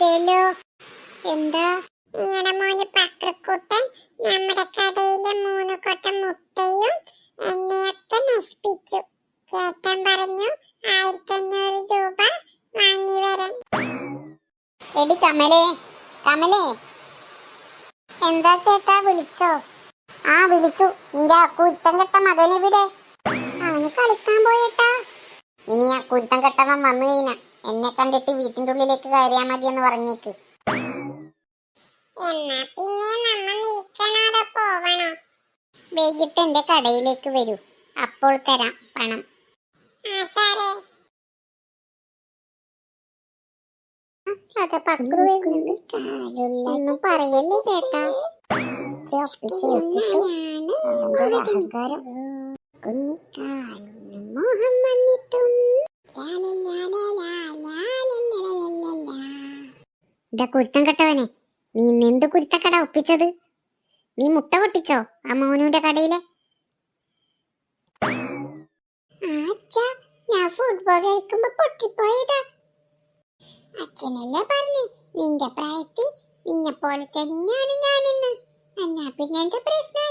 അതേലോ. എന്താ? നിങ്ങളുടെ മോന് പക്രക്കുട്ടൻ നമ്മുടെ കടയിലെ 3 കൊട്ട മുട്ടയും എണ്ണയൊക്കെ നശിപ്പിച്ചു. ചേട്ടൻ പറഞ്ഞു 1500 രൂപ വാങ്ങി വരാൻ. എടി കമലേ, കമലേ, എന്താ ചേട്ടാ, വിളിച്ചോ? ആ വിളിച്ചു. നിന്റെ ആ കുരുത്തം കെട്ട മകനെവിടെ? അവന് കളിക്കാൻ പോയേട്ടാ. ഇനി ആ കുരുത്തം കെട്ടവൻ വന്നു കഴിഞ്ഞാ എന്നെ കണ്ടിട്ട് വീട്ടിന്റെ ഉള്ളിലേക്ക് കയറിയാ മതി എന്ന് പറഞ്ഞേക്ക്. എന്നാ പിന്നെ നമ്മ നിൽക്കണോ പോവണോ? വൈകിട്ട് എന്റെ കടയിലേക്ക് വരൂ, അപ്പോൾ തരാം പണം. ഒന്നും പറയല്ലേ ചേട്ടാ. അഹങ്കാരം. മോഹം വന്നിട്ടും കുരുത്തം കെട്ടവനെ, നീ എന്ത് കുരുത്തക്കട ഒപ്പിച്ചത്? നീ മുട്ട പൊട്ടിച്ചോ ആ മോനുവിന്റെ കടയിലെ? ഞാൻ ഫുട്ബോൾ കളിക്കുമ്പോ പൊട്ടിപ്പോയതാ. അച്ഛനല്ലേ പറഞ്ഞു നിന്റെ പ്രായത്തിൽ നിന്നെ പോലെ തന്നെയാണ് ഞാനെന്ന്. എന്നാ പിന്നെ എന്താ പ്രശ്നം?